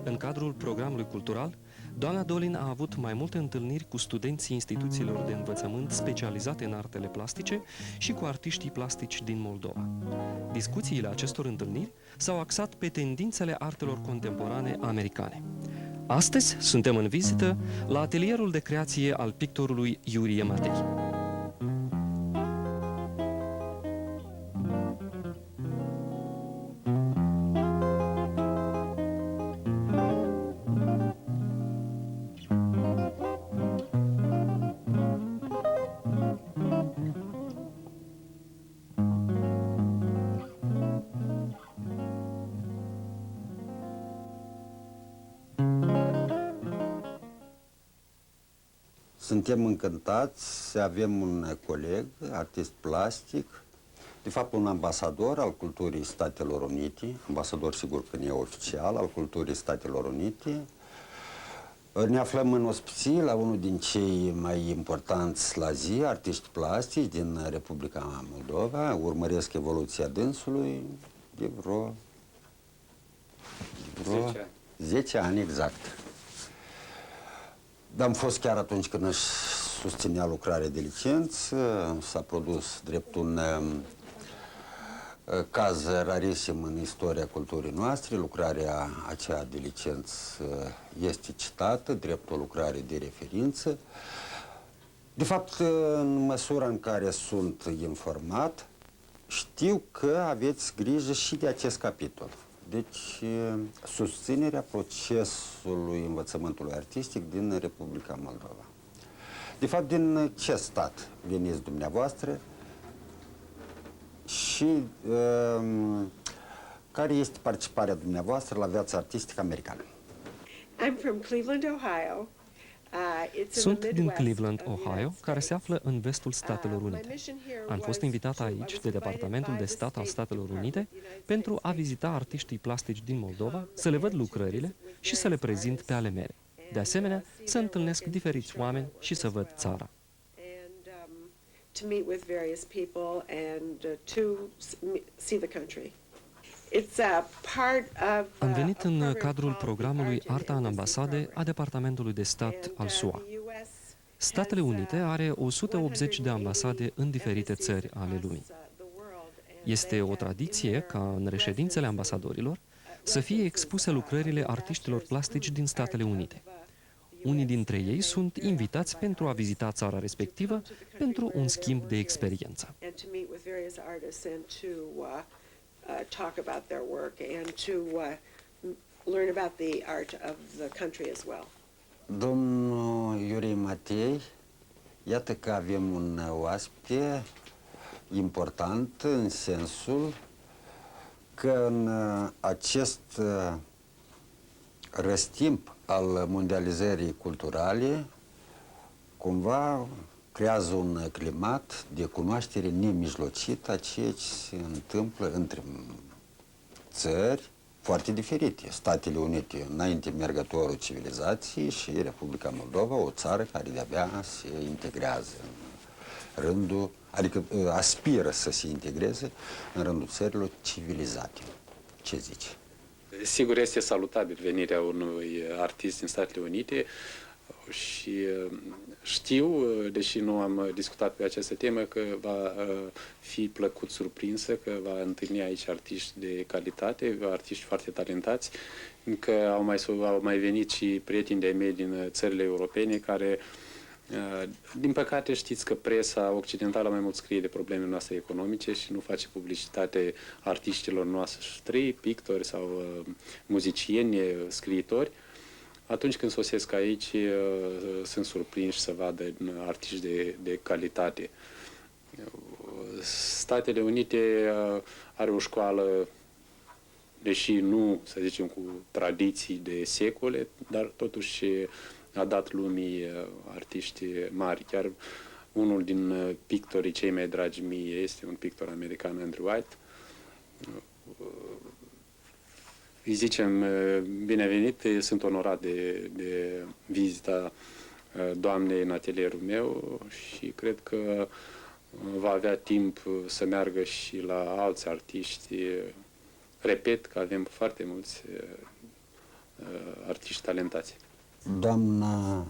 În cadrul programului cultural, doamna Dolin a avut mai multe întâlniri cu studenții instituțiilor de învățământ specializate în artele plastice și cu artiștii plastici din Moldova. Discuțiile acestor întâlniri s-au axat pe tendințele artelor contemporane americane. Astăzi suntem în vizită la atelierul de creație al pictorului Iurie Matei. Suntem încântați să avem un coleg, artist plastic, de fapt un ambasador al culturii Statelor Unite, ambasador sigur că neoficial al culturii Statelor Unite. Ne aflăm în ospiții la unul din cei mai importanți la zi, artiști plastici din Republica Moldova. Urmăresc evoluția dânsului de vreo 10 ani exact. Am fost chiar atunci când își susținea lucrarea de licență, s-a produs drept un caz rarisim în istoria culturii noastre. Lucrarea aceea de licență este citată, drept o lucrare de referință. De fapt, în măsura în care sunt informat, știu că aveți grijă și de acest capitol. Deci, susținerea procesului învățământului artistic din Republica Moldova. De fapt, din ce stat veniți dumneavoastră și care este participarea dumneavoastră la viața artistică americană? I'm from Cleveland, Ohio. Sunt din Cleveland, Ohio, care se află în vestul Statelor Unite. Am fost invitat aici de Departamentul de Stat al Statelor Unite pentru a vizita artiștii plastici din Moldova, să le văd lucrările și să le prezint pe ale mele. De asemenea, să întâlnesc diferiți oameni și să văd țara. Am venit în cadrul programului Arta în ambasade a Departamentului de Stat al SUA. Statele Unite are 180 de ambasade în diferite țări ale lumii. Este o tradiție ca în reședințele ambasadorilor să fie expuse lucrările artiștilor plastici din Statele Unite. Unii dintre ei sunt invitați pentru a vizita țara respectivă pentru un schimb de experiență. Talk about their work and to learn about the art of the country as well. Domnul Iurie Matei, iată că avem un oaspete important în sensul că în acest răstimp al mondializării culturale cumva creează un climat de cunoaștere nemijlocită a ceea ce se întâmplă între țări foarte diferite. Statele Unite, înainte mergătorul civilizației, și Republica Moldova, o țară care de-abia se integrează în rândul, adică aspiră să se integreze în rândul țărilor civilizate. Ce zici? Sigur, este salutabil venirea unui artist din Statele Unite și știu, deși nu am discutat pe această temă, că va fi plăcut surprinsă, că va întâlni aici artiști de calitate, artiști foarte talentați, că au mai venit și prieteni de-ai mei din țările europene care, din păcate, știți că presa occidentală mai mult scrie de problemele noastre economice și nu face publicitate artiștilor noștri, pictori sau muzicieni, scriitori. Atunci când sosesc aici, sunt surprinși să vadă artiști de calitate. Statele Unite are o școală, deși nu, să zicem, cu tradiții de secole, dar totuși a dat lumii artiști mari. Chiar unul din pictorii cei mai dragi mie este un pictor american, Andrew White. Îi zicem binevenit, sunt onorat de vizita doamnei în atelierul meu și cred că va avea timp să meargă și la alți artiști. Repet că avem foarte mulți artiști talentați. Doamna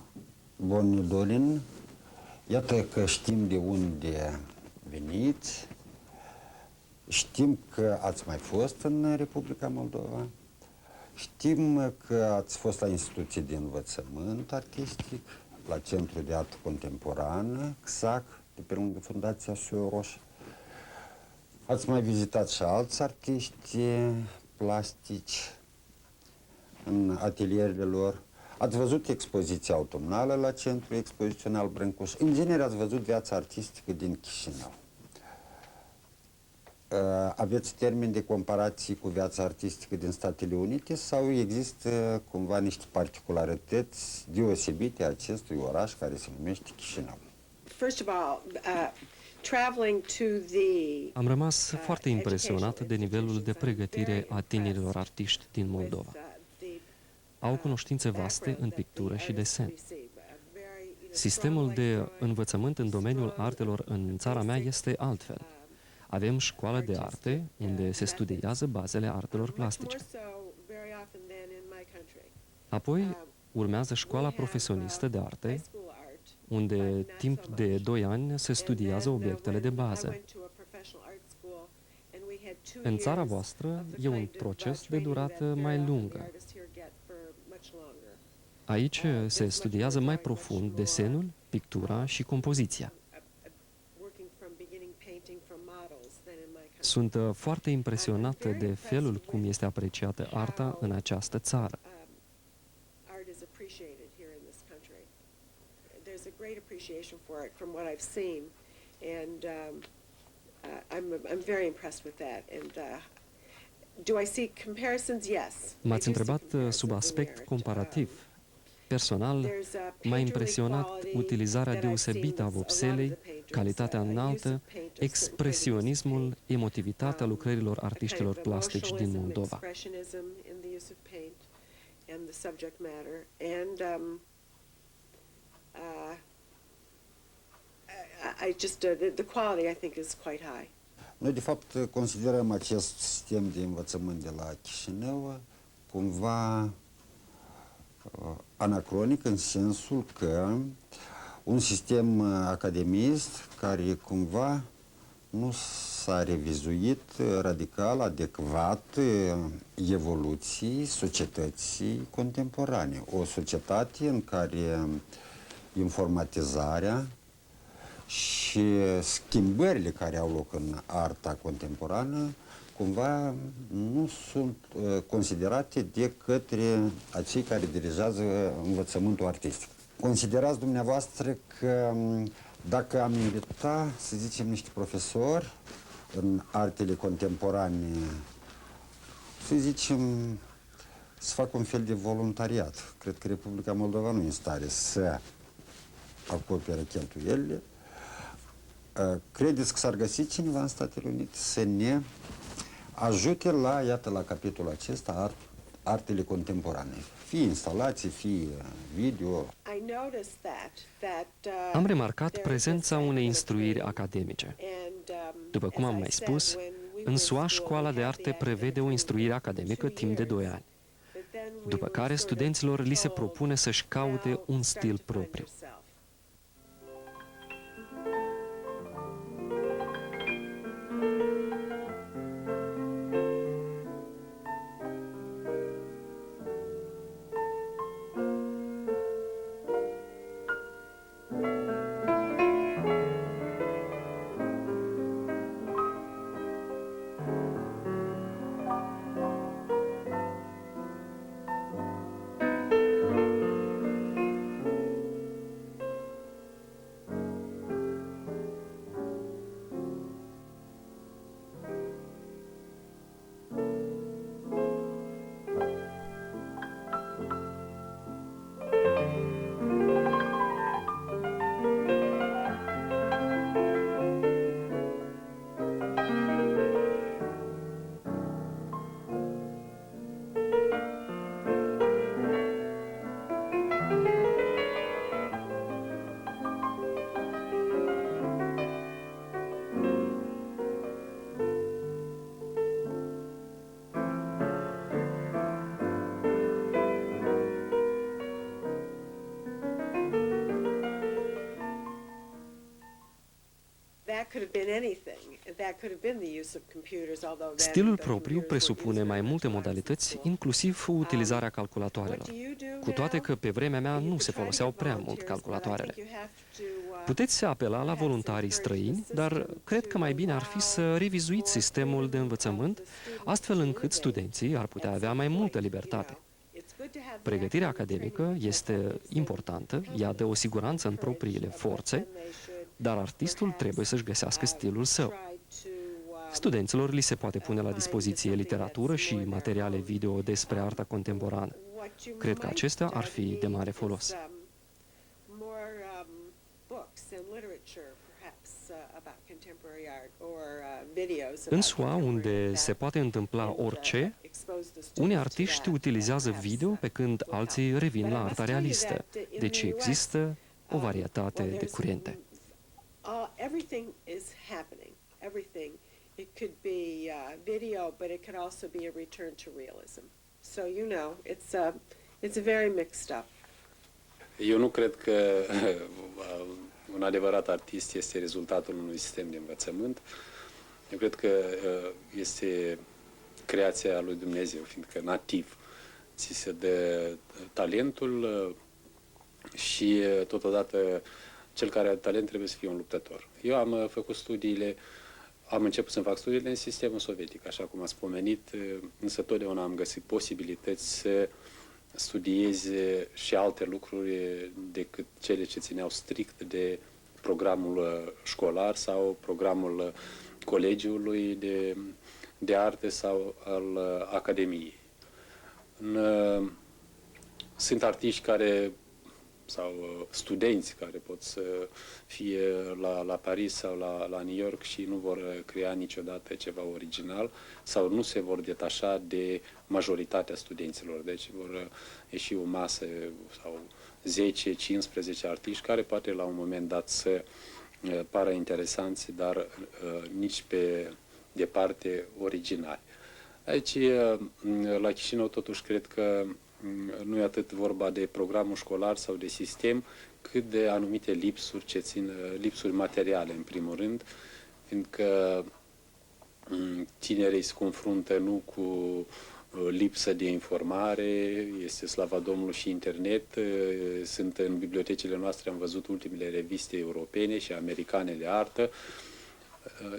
Bonidolin, iată că știm de unde veniți, știm că ați mai fost în Republica Moldova, știm că ați fost la instituții de învățământ artistic, la Centrul de Artă Contemporană, CSAC, de pe lângă Fundația Soros. Ați mai vizitat și alți artiști plastici în atelierele lor. Ați văzut expoziția autumnală la Centrul Expozițional Brâncuș. În genere ați văzut viața artistică din Chișinău. Aveți termeni de comparație cu viața artistică din Statele Unite sau există cumva niște particularități deosebite a acestui oraș care se numește Chișinău? First of all, traveling to the Am rămas foarte impresionat de nivelul de pregătire a tinerilor artiști din Moldova. Au cunoștințe vaste în pictură și desen. Sistemul de învățământ în domeniul artelor în țara mea este altfel. Avem școală de arte, unde se studiază bazele artelor plastice. Apoi urmează școala profesionistă de arte, unde timp de 2 ani se studiază obiectele de bază. În țara voastră e un proces de durată mai lungă. Aici se studiază mai profund desenul, pictura și compoziția. Sunt foarte impresionată de felul cum este apreciată arta în această țară. Art is appreciated here in this country. There's a great appreciation for it from what I've seen, and I'm very impressed with that. And do I see comparisons? Yes. M-ați întrebat sub aspect comparativ. Personal, m-a impresionat utilizarea deosebită a vopselei, calitatea înaltă, expresionismul, emotivitatea lucrărilor artiștilor plastici din Moldova. The quality, I think, is quite high. Noi, de fapt, considerăm acest sistem de învățământ de la Chișinău cumva anacronic în sensul că un sistem academist care cumva nu s-a revizuit radical, adecvat evoluției societății contemporane. O societate în care informatizarea și schimbările care au loc în arta contemporană cumva nu sunt considerate de către acei care dirigează învățământul artistic. Considerați dumneavoastră că dacă am invita, să zicem, niște profesori în artele contemporane, să zicem, să facă un fel de voluntariat. Cred că Republica Moldova nu e în stare să acopere cheltuielile. Credeți că s-ar găsi cineva în Statele Unite să ne ajute la, iată, la capitolul acesta, artele contemporane, fie instalații, fie video. Am remarcat prezența unei instruiri academice. După cum am mai spus, în SUA școala de arte prevede o instruire academică timp de 2 ani, după care studenților li se propune să-și caute un stil propriu. that could have been anything. That could have been the use of computers, although then Stilul the propriu computers weren't presupune used mai very multe much when I was in modalități, school. inclusiv utilizarea What calculatoarelor. do you do Cu toate now? că pe vremea mea You nu could se try to foloseau get prea mult volunteers, but I calculatoarele. think you have to, Puteți apela la voluntarii străini, dar cred că mai bine ar fi să revizuiți sistemul de învățământ, astfel încât studenții ar putea avea mai multă libertate. Pregătirea academică este importantă, ea dă o siguranță în propriile forțe, dar artistul trebuie să-și găsească stilul său. Studenților li se poate pune la dispoziție literatură și materiale video despre arta contemporană. Cred că acestea ar fi de mare folos. În SUA, unde se poate întâmpla orice, unii artiști utilizează video pe când alții revin la arta realistă, deci există o varietate de curente. Everything is happening. Everything. It could be video, but it could also be a return to realism. So it's a very mixed up. Eu nu cred că un adevărat artist este rezultatul unui sistem de învățământ. Eu cred că este creația lui Dumnezeu, fiindcă nativ ți se dă talentul și totodată cel care are talent trebuie să fie un luptător. Eu am făcut am început să fac studiile în sistemul sovietic, așa cum ați pomenit, însă totdeauna am găsit posibilități să studiez și alte lucruri decât cele ce țineau strict de programul școlar sau programul colegiului de arte sau al academiei. Sunt artiști sau studenți care pot să fie la Paris sau la New York și nu vor crea niciodată ceva original sau nu se vor detașa de majoritatea studenților. Deci vor ieși o masă sau 10-15 artiști care poate la un moment dat să pară interesanți, dar nici pe departe originali. Aici, la Chișinău, totuși, cred că nu e atât vorba de programul școlar sau de sistem, cât de anumite lipsuri materiale, în primul rând, fiindcă tinerii se confruntă nu cu lipsă de informare, este slavă Domnului și internet, sunt în bibliotecile noastre, am văzut ultimele reviste europene și americane de artă,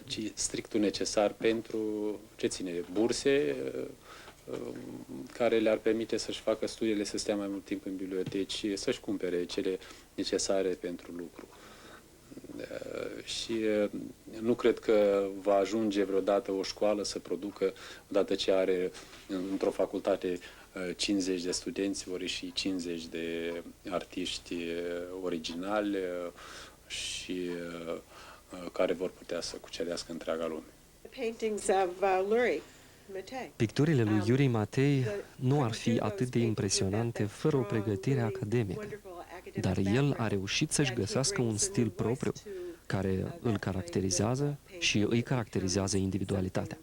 ci strictul necesar pentru ce ține burse, care le-ar permite să-și facă studiile, să stea mai mult timp în biblioteci, să-și cumpere cele necesare pentru lucru. Și nu cred că va ajunge vreodată o școală să producă, odată ce are într-o facultate 50 de studenți, vor ieși 50 de artiști originali și care vor putea să cucerească întreaga lume. Picturile lui Yuri Matei nu ar fi atât de impresionante fără o pregătire academică, dar el a reușit să-și găsească un stil propriu care îl caracterizează și îi caracterizează individualitatea.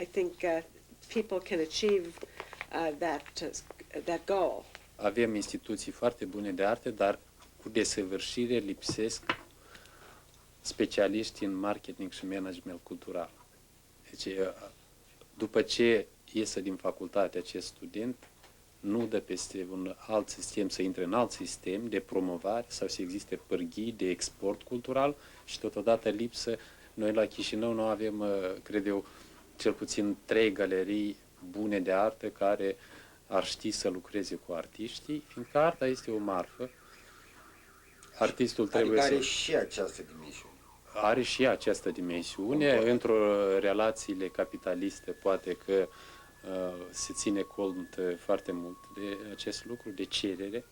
I think people can achieve that goal. Avem instituții foarte bune de artă, dar cu desăvârșire lipsesc specialiști în marketing și management cultural. Deci, după ce iese din facultate acest student, nu dă peste un alt sistem să intre în alt sistem de promovare sau să existe pârghii de export cultural și totodată lipsă. Noi la Chișinău nu avem, cred eu, cel puțin 3 galerii bune de artă care ar ști să lucreze cu artiștii, fiindcă arta este o marfă. Artistul trebuie are și această dimensiune. Are și această dimensiune. Într-o relațiile capitaliste poate că se ține cont foarte mult de acest lucru, de cerere,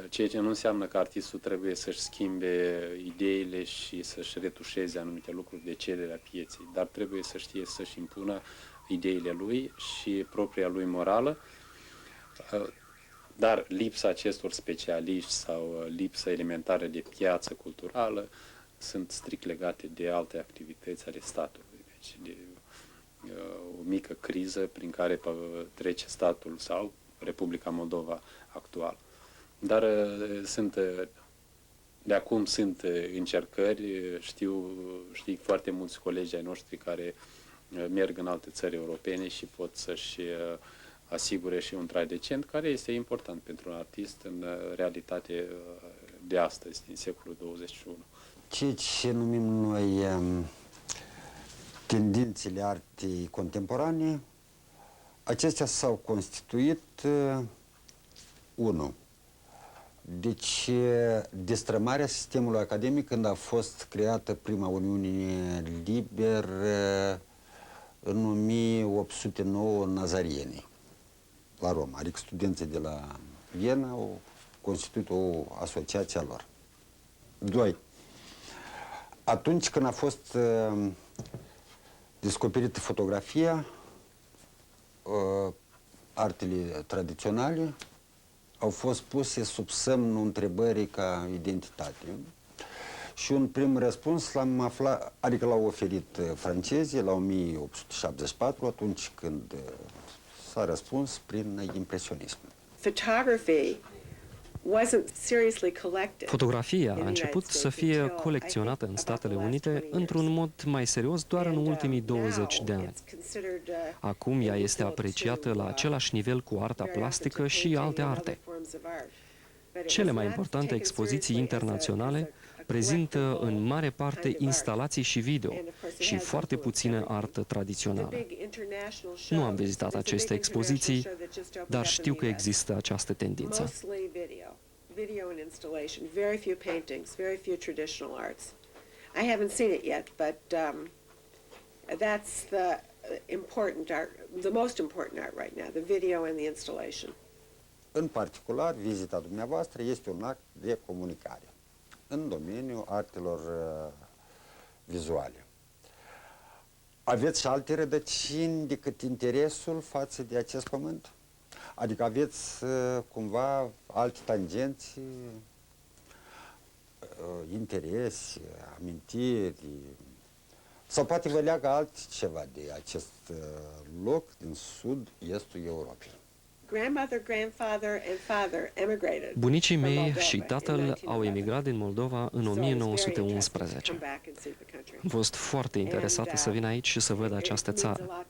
ceea ce nu înseamnă că artistul trebuie să-și schimbe ideile și să-și retușeze anumite lucruri de cererea pieței, dar trebuie să știe să-și impună ideile lui și propria lui morală. Dar lipsa acestor specialiști sau lipsa elementară de piață culturală sunt strict legate de alte activități ale statului. Deci o mică criză prin care trece statul sau Republica Moldova actual. Dar de acum sunt încercări, știu foarte mulți colegi ai noștri care merg în alte țări europene și pot să-și asigure și un trai decent, care este important pentru un artist în realitate de astăzi, din secolul 21. Ceea ce numim noi tendințele artei contemporane, acestea s-au constituit, unu, deci destrămarea sistemului academic când a fost creată prima Uniune Liberă în 1809 Nazarienii, la Roma, adică studenții de la Viena au constituit o asociație a lor. Doi, atunci când a fost descoperită fotografia, artele tradiționale au fost puse sub semnul întrebării ca identitate. Și un prim răspuns l-am aflat, adică l-au oferit francezii la 1874, atunci când s-a răspuns prin impresionism. Photography wasn't seriously collected. Fotografia a început să fie colecționată în Statele Unite într-un mod mai serios doar în ultimii 20 de ani. Acum ea este apreciată la același nivel cu arta plastică și alte arte. Cele mai importante expoziții internaționale prezintă în mare parte instalații și video și foarte puțină artă tradițională. Nu am vizitat aceste expoziții, dar știu că există această tendință. Video and installation, very few paintings, very few traditional arts. I haven't seen it yet, but that's the important art, the most important art right now, the video and the installation. În particular, vizita dumneavoastră este un act de comunicare în domeniul artelor vizuale. Aveți și alte rădăcini decât interesul față de acest pământ? Adică aveți cumva alte tangenți, interese, amintiri, sau poate vă leagă altceva de acest loc din sud-estul Europei? Bunicii mei și tatăl au emigrat din Moldova în 1911. Am fost foarte interesată să vin aici și să văd această țară.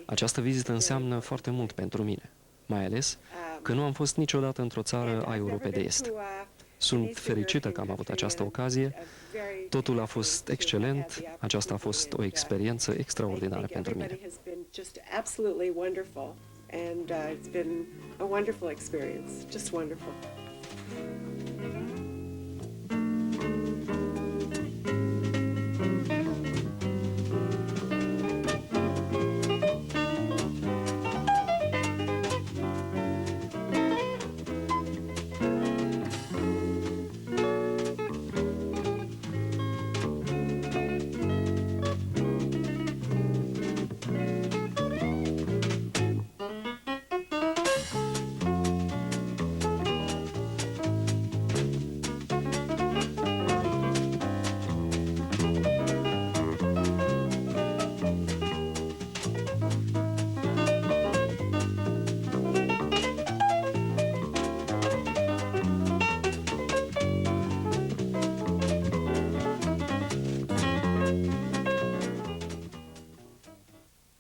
Această vizită înseamnă foarte mult pentru mine, mai ales că nu am fost niciodată într-o țară a Europei de Est. Sunt fericită că am avut această ocazie. Totul a fost excelent. Aceasta a fost o experiență extraordinară pentru mine. And it's been a wonderful experience, just wonderful.